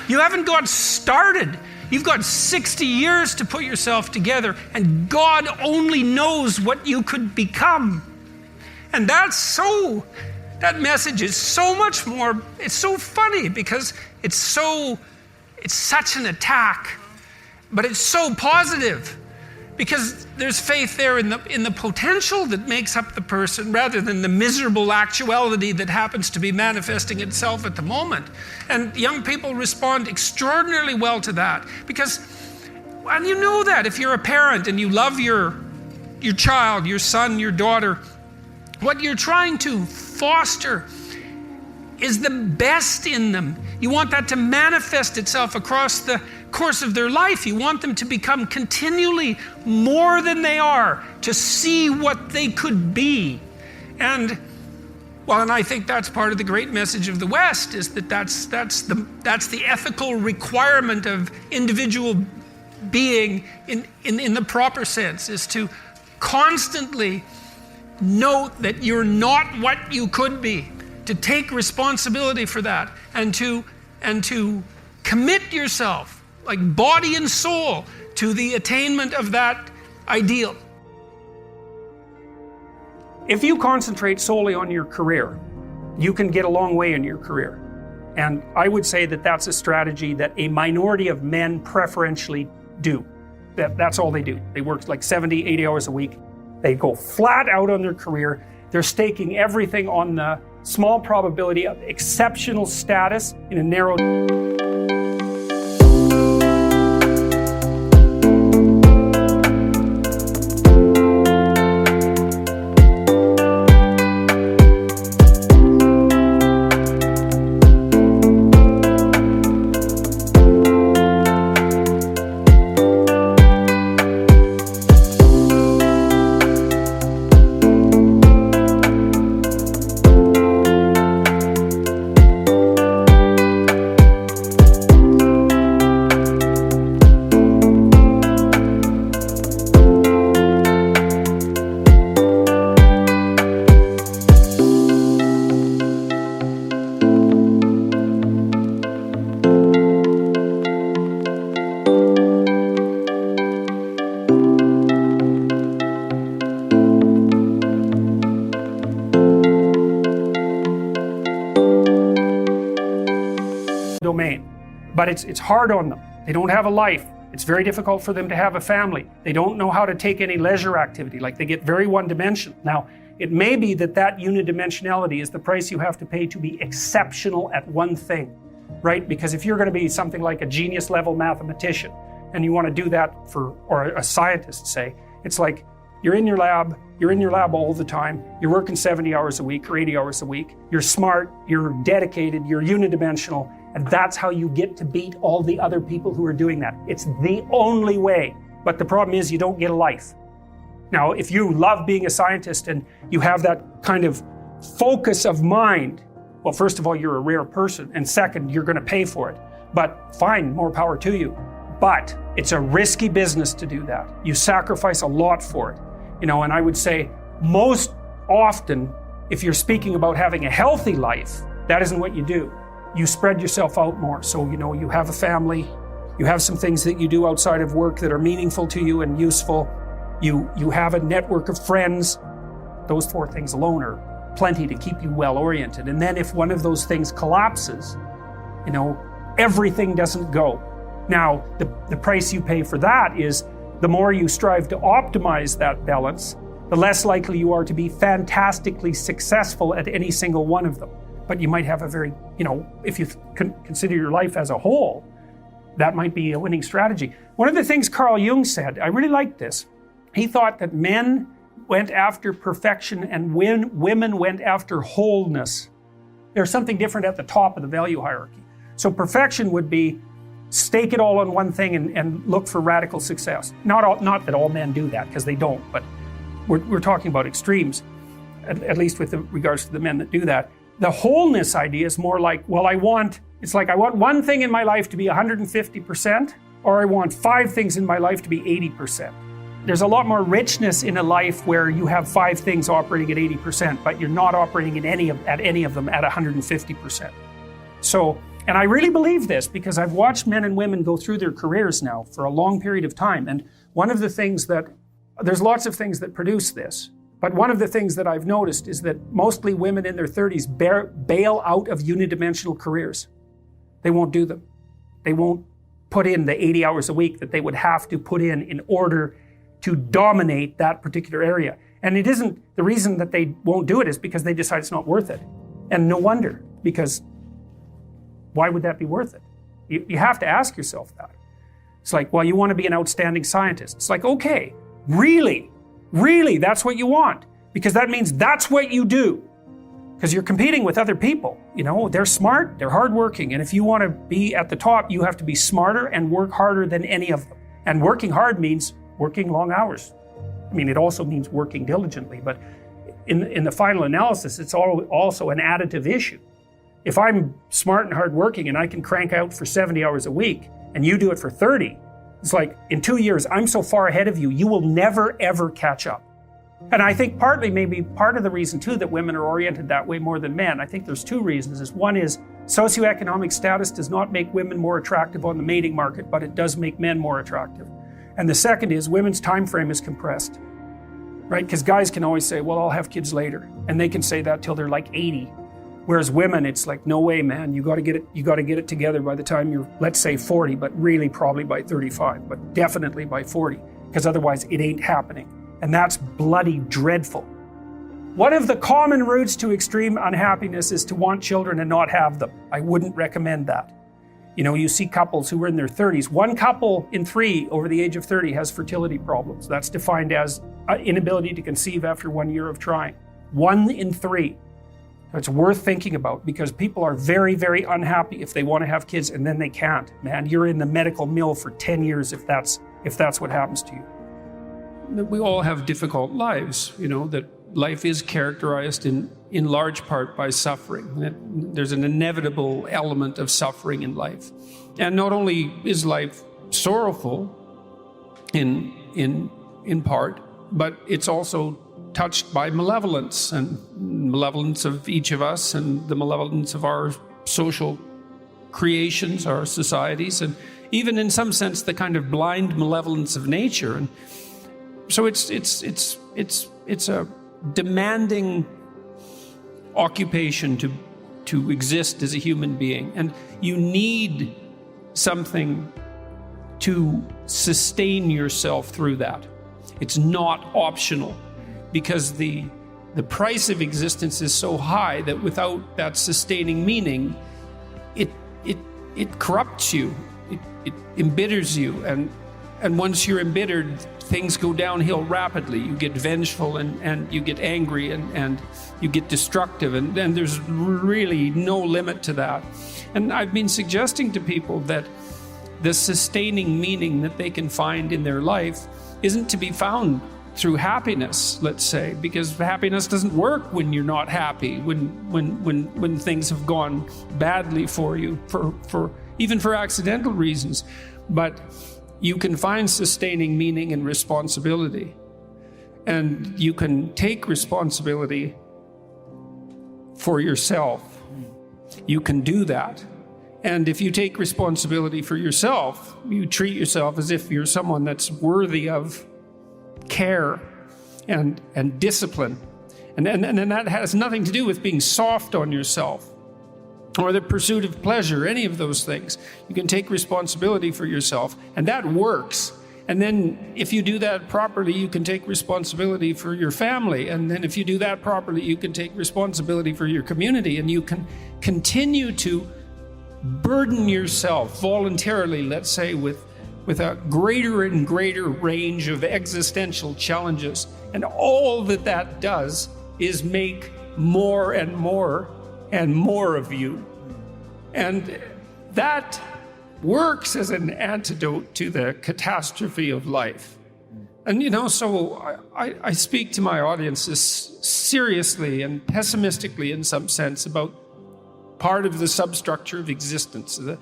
You haven't got started. You've got 60 years to put yourself together, and God only knows what you could become. And that message is so much more, it's so funny because it's such an attack, but it's so positive because there's faith there in the potential that makes up the person rather than the miserable actuality that happens to be manifesting itself at the moment. And young people respond extraordinarily well to that because, and you know that if you're a parent and you love your child, your son, your daughter, what you're trying to foster is the best in them. You want that to manifest itself across the course of their life. You want them to become continually more than they are, to see what they could be. And I think that's part of the great message of the West, is that's the ethical requirement of individual being in the proper sense, is to constantly note that you're not what you could be, to take responsibility for that, and to commit yourself, like body and soul, to the attainment of that ideal. If you concentrate solely on your career, you can get a long way in your career. And I would say that that's a strategy that a minority of men preferentially do. That's all they do. They work like 70, 80 hours a week. They go flat out on their career. They're staking everything on the small probability of exceptional status in a narrow... domain. But it's hard on them. They don't have a life. It's very difficult for them to have a family. They don't know how to take any leisure activity. Like, they get very one-dimensional. Now, it may be that unidimensionality is the price you have to pay to be exceptional at one thing, right? Because if you're going to be something like a genius level mathematician and you want to do that or a scientist, say, it's like you're in your lab all the time, you're working 70 hours a week or 80 hours a week, you're smart, you're dedicated, you're unidimensional, and that's how you get to beat all the other people who are doing that. It's the only way. But the problem is you don't get a life. Now, if you love being a scientist and you have that kind of focus of mind, well, first of all, you're a rare person, and second, you're going to pay for it. But fine, more power to you. But it's a risky business to do that. You sacrifice a lot for it. And I would say most often, if you're speaking about having a healthy life, that isn't what you do. You spread yourself out more. So, you have a family, you have some things that you do outside of work that are meaningful to you and useful. You have a network of friends. Those four things alone are plenty to keep you well oriented. And then if one of those things collapses, everything doesn't go. Now, the price you pay for that is the more you strive to optimize that balance, the less likely you are to be fantastically successful at any single one of them. But you might have a very, if you consider your life as a whole, that might be a winning strategy. One of the things Carl Jung said, I really liked this. He thought that men went after perfection and women went after wholeness. There's something different at the top of the value hierarchy. So perfection would be stake it all on one thing and look for radical success. Not that all men do that, because they don't, but we're talking about extremes, at least with regards to the men that do that. The wholeness idea is more like, well, I want one thing in my life to be 150%, or I want 5 things in my life to be 80%. There's a lot more richness in a life where you have 5 things operating at 80%, but you're not operating at any of them at 150%. So, and I really believe this because I've watched men and women go through their careers now for a long period of time. And one of the things there's lots of things that produce this, but one of the things that I've noticed is that mostly women in their 30s bail out of unidimensional careers. They won't do them. They won't put in the 80 hours a week that they would have to put in order to dominate that particular area. And it isn't, the reason that they won't do it is because they decide it's not worth it. And no wonder, because why would that be worth it? You have to ask yourself that. It's like, well, you want to be an outstanding scientist. It's like, okay, really, that's what you want. Because that means that's what you do. Because you're competing with other people. You know, they're smart, they're hardworking. And if you want to be at the top, you have to be smarter and work harder than any of them. And working hard means working long hours. I mean, it also means working diligently, but in the final analysis, it's also an additive issue. If I'm smart and hardworking and I can crank out for 70 hours a week and you do it for 30, it's like in 2 years, I'm so far ahead of you, you will never ever catch up. And I think maybe part of the reason too that women are oriented that way more than men, I think there's 2 reasons. One is socioeconomic status does not make women more attractive on the mating market, but it does make men more attractive. And the second is women's time frame is compressed, right? Because guys can always say, well, I'll have kids later. And they can say that till they're like 80. Whereas women, it's like, no way, man, you got to get it together by the time you're, let's say 40, but really probably by 35, but definitely by 40, because otherwise it ain't happening. And that's bloody dreadful. One of the common routes to extreme unhappiness is to want children and not have them. I wouldn't recommend that. You know, you see couples who are in their 30s. 1 couple in 3 over the age of 30 has fertility problems. That's defined as inability to conceive after 1 year of trying. 1 in 3. It's worth thinking about because people are very, very unhappy if they want to have kids and then they can't. Man, you're in the medical mill for 10 years if that's what happens to you. We all have difficult lives, you know, that life is characterized in large part by suffering. There's an inevitable element of suffering in life. And not only is life sorrowful in part, but it's also touched by malevolence, and malevolence of each of us and the malevolence of our social creations, our societies, and even in some sense the kind of blind malevolence of nature. And so it's a demanding occupation to exist as a human being, and you need something to sustain yourself through that. It's not optional, because the price of existence is so high that without that sustaining meaning, it corrupts you, it embitters you, and once you're embittered, things go downhill rapidly. You get vengeful and you get angry and you get destructive, and there's really no limit to that. And I've been suggesting to people that the sustaining meaning that they can find in their life isn't to be found through happiness, let's say, because happiness doesn't work when you're not happy, when things have gone badly for you, for even for accidental reasons. But you can find sustaining meaning in responsibility, and you can take responsibility for yourself. You can do that. And if you take responsibility for yourself, you treat yourself as if you're someone that's worthy of care and discipline. And that has nothing to do with being soft on yourself or the pursuit of pleasure, any of those things. You can take responsibility for yourself, and that works. And then if you do that properly, you can take responsibility for your family. And then if you do that properly, you can take responsibility for your community, and you can continue to burden yourself voluntarily, let's say, with a greater and greater range of existential challenges. And all that does is make more and more and more of you. And that works as an antidote to the catastrophe of life. And so I speak to my audiences seriously and pessimistically in some sense about part of the substructure of existence, the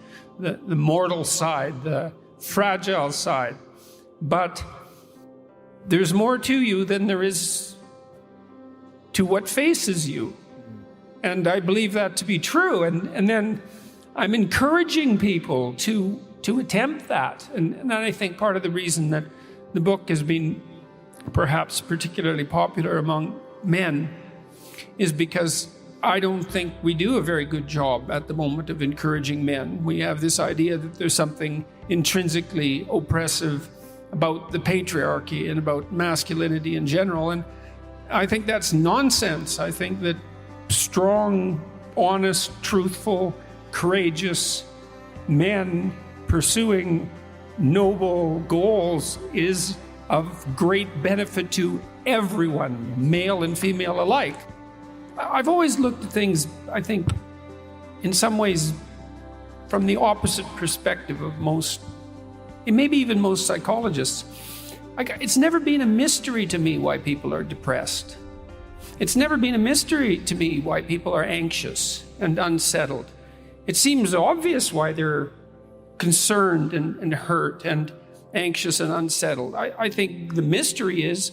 mortal side, the fragile side. But there's more to you than there is to what faces you. And I believe that to be true. And then I'm encouraging people to attempt that. And I think part of the reason that the book has been perhaps particularly popular among men is because I don't think we do a very good job at the moment of encouraging men. We have this idea that there's something intrinsically oppressive about the patriarchy and about masculinity in general. And I think that's nonsense. I think that strong, honest, truthful, courageous men pursuing noble goals is of great benefit to everyone, male and female alike. I've always looked at things, I think, in some ways from the opposite perspective of most, and maybe even most psychologists. It's never been a mystery to me why people are depressed. It's never been a mystery to me why people are anxious and unsettled. It seems obvious why they're concerned and hurt and anxious and unsettled. I think the mystery is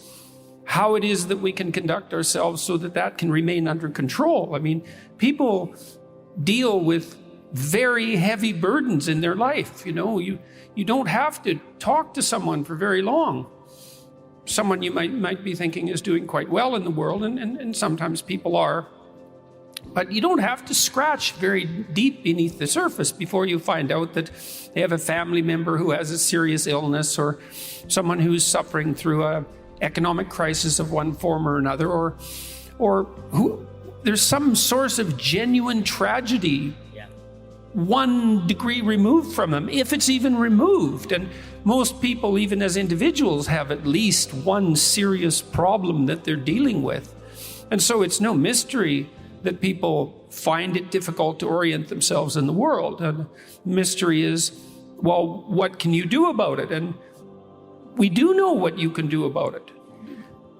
how it is that we can conduct ourselves so that that can remain under control. I mean, people deal with very heavy burdens in their life. You don't have to talk to someone for very long. Someone you might be thinking is doing quite well in the world, and sometimes people are. But you don't have to scratch very deep beneath the surface before you find out that they have a family member who has a serious illness, or someone who's suffering through an economic crisis of one form or another, or who there's some source of genuine tragedy 1 degree removed from them, if it's even removed. And most people, even as individuals, have at least one serious problem that they're dealing with. And so it's no mystery that people find it difficult to orient themselves in the world. And mystery is, well, what can you do about it? And we do know what you can do about it.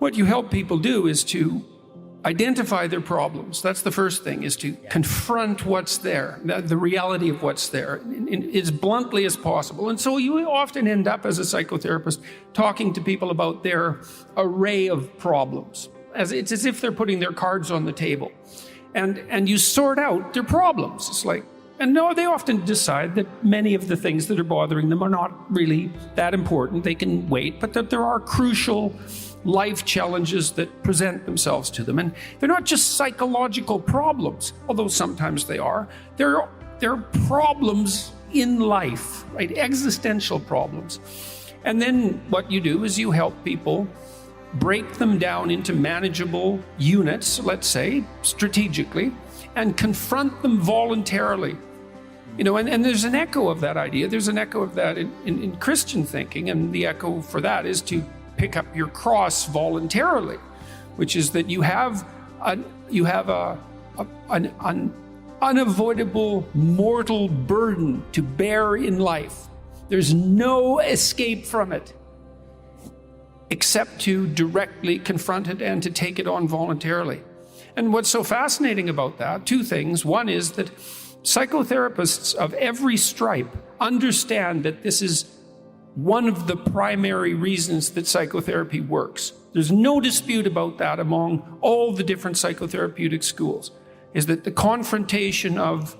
What you help people do is to identify their problems. That's the first thing, is to confront what's there, the reality of what's there, as bluntly as possible. And so you often end up as a psychotherapist talking to people about their array of problems. It's as if they're putting their cards on the table. And you sort out their problems. It's like, and no, they often decide that many of the things that are bothering them are not really that important. They can wait, but that there are crucial life challenges that present themselves to them. And they're not just psychological problems, although sometimes they are. They're problems in life, right? Existential problems. And then what you do is you help people break them down into manageable units, let's say, strategically, and confront them voluntarily. And there's an echo of that idea. There's an echo of that in Christian thinking, and the echo for that is to pick up your cross voluntarily, which is that you have an unavoidable mortal burden to bear in life. There's no escape from it, except to directly confront it and to take it on voluntarily. And what's so fascinating about that, 2 things. One is that psychotherapists of every stripe understand that this is one of the primary reasons that psychotherapy works. There's no dispute about that among all the different psychotherapeutic schools, is that the confrontation of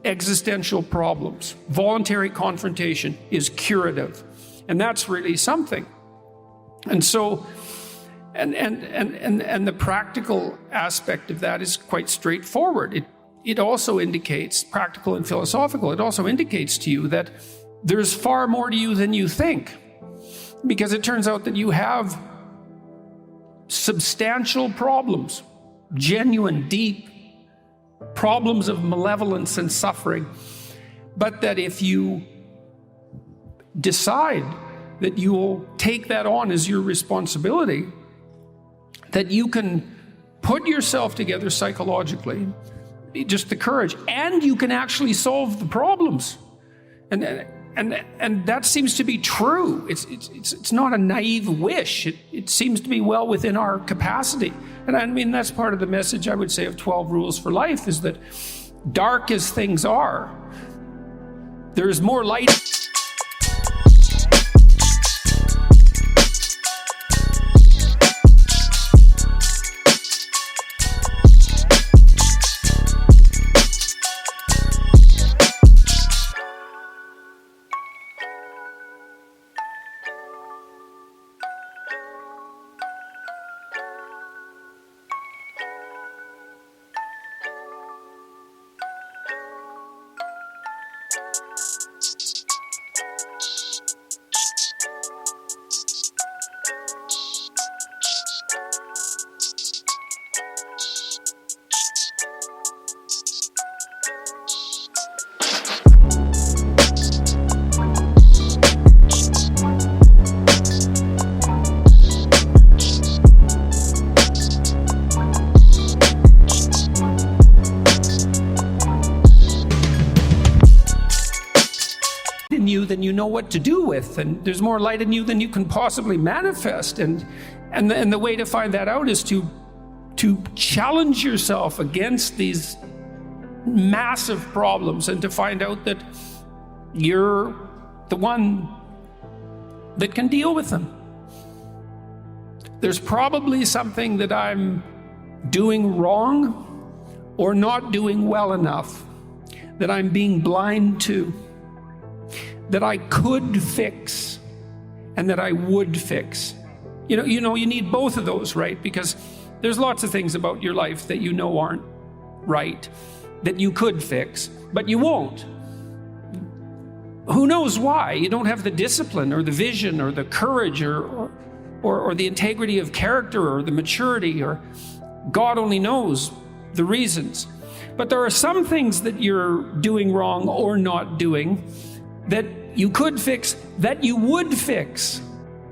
existential problems, voluntary confrontation, is curative. And that's really something. And so, and the practical aspect of that is quite straightforward. It also indicates, practical and philosophical, it also indicates to you that there's far more to you than you think. Because it turns out that you have substantial problems, genuine, deep problems of malevolence and suffering. But that if you decide that you will take that on as your responsibility, that you can put yourself together psychologically just the courage, and you can actually solve the problems. And that seems to be true. It's not a naive wish. It seems to be well within our capacity. And I mean, that's part of the message, I would say, of 12 Rules for Life, is that dark as things are, there is more light. In you than you know what to do with, and there's more light in you than you can possibly manifest, and the way to find that out is to challenge yourself against these massive problems, and to find out that you're the one that can deal with them. There's probably something that I'm doing wrong or not doing well enough, that I'm being blind to, that I could fix and that I would fix. You know, you need both of those, right? Because there's lots of things about your life that you know aren't right, that you could fix, but you won't. Who knows why? You don't have the discipline or the vision or the courage or the integrity of character or the maturity, or God only knows the reasons. But there are some things that you're doing wrong or not doing that you could fix, that you would fix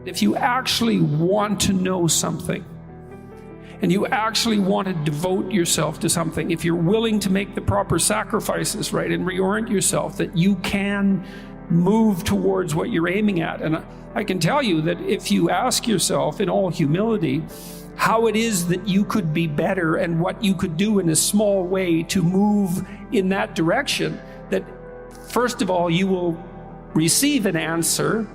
if you actually want to know something, and you actually want to devote yourself to something. If you're willing to make the proper sacrifices, right, and reorient yourself, that you can move towards what you're aiming at. And I can tell you that if you ask yourself in all humility how it is that you could be better and what you could do in a small way to move in that direction, that first of all, you will receive an answer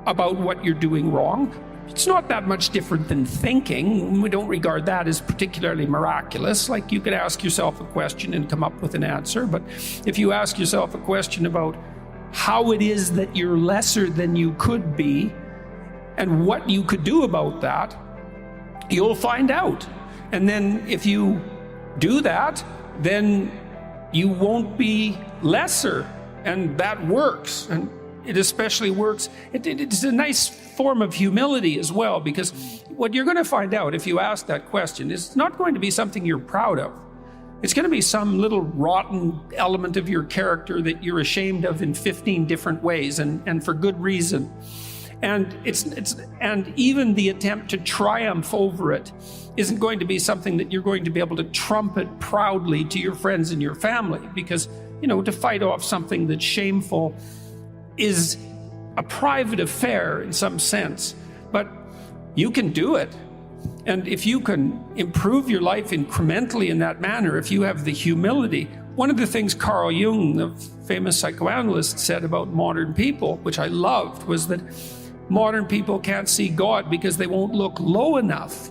about what you're doing wrong. It's not that much different than thinking. We don't regard that as particularly miraculous. Like, you could ask yourself a question and come up with an answer. But if you ask yourself a question about how it is that you're lesser than you could be and what you could do about that, you'll find out. And then if you do that, then you won't be lesser. And that works. And it especially works. It's a nice form of humility as well, because what you're going to find out if you ask that question is not going to be something you're proud of. It's going to be some little rotten element of your character that you're ashamed of in 15 different ways, and for good reason. And and even the attempt to triumph over it isn't going to be something that you're going to be able to trumpet proudly to your friends and your family, because, you know, to fight off something that's shameful is a private affair in some sense, but you can do it. And if you can improve your life incrementally in that manner, if you have the humility. One of the things Carl Jung, the famous psychoanalyst, said about modern people, which I loved, was that modern people can't see God because they won't look low enough.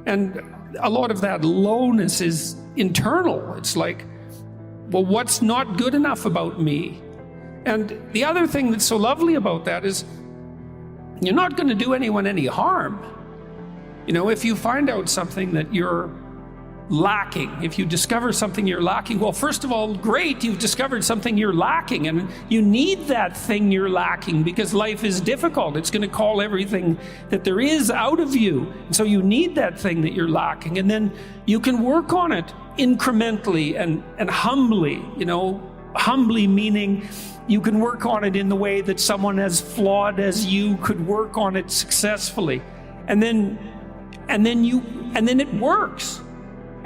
And a lot of that lowness is internal. It's like, well, what's not good enough about me? And the other thing that's so lovely about that is you're not going to do anyone any harm. You know, if you find out something that you're lacking, if you discover something you're lacking, well, first of all, great, you've discovered something you're lacking, and you need that thing you're lacking because life is difficult. It's going to call everything that there is out of you. And so you need that thing that you're lacking, and then you can work on it incrementally and humbly, you know, humbly meaning you can work on it in the way that someone as flawed as you could work on it successfully. And then it works.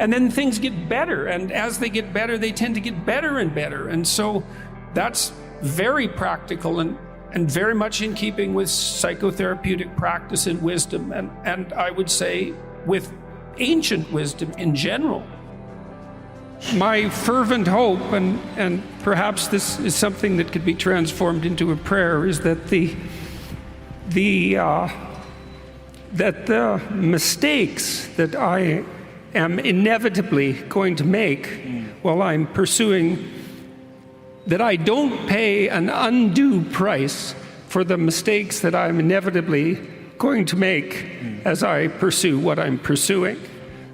And then things get better, and as they get better, they tend to get better and better. And so that's very practical and very much in keeping with psychotherapeutic practice and wisdom, and I would say with ancient wisdom in general. My fervent hope, and perhaps this is something that could be transformed into a prayer, is that the mistakes that I am inevitably going to make while I'm pursuing, that I don't pay an undue price for the mistakes that I'm inevitably going to make as I pursue what I'm pursuing.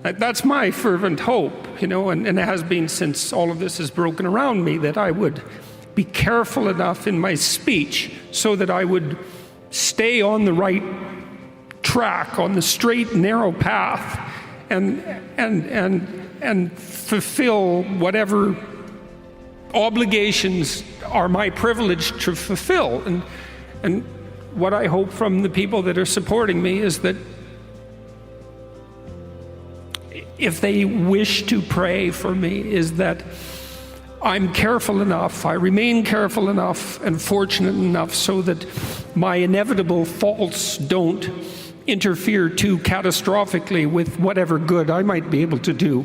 That's my fervent hope, and it has been since all of this has broken around me, that I would be careful enough in my speech so that I would stay on the right track, on the straight and narrow path, and fulfill whatever obligations are my privilege to fulfill. And what I hope from the people that are supporting me is that if they wish to pray for me, is that I'm careful enough, I remain careful enough and fortunate enough so that my inevitable faults don't interfere too catastrophically with whatever good I might be able to do.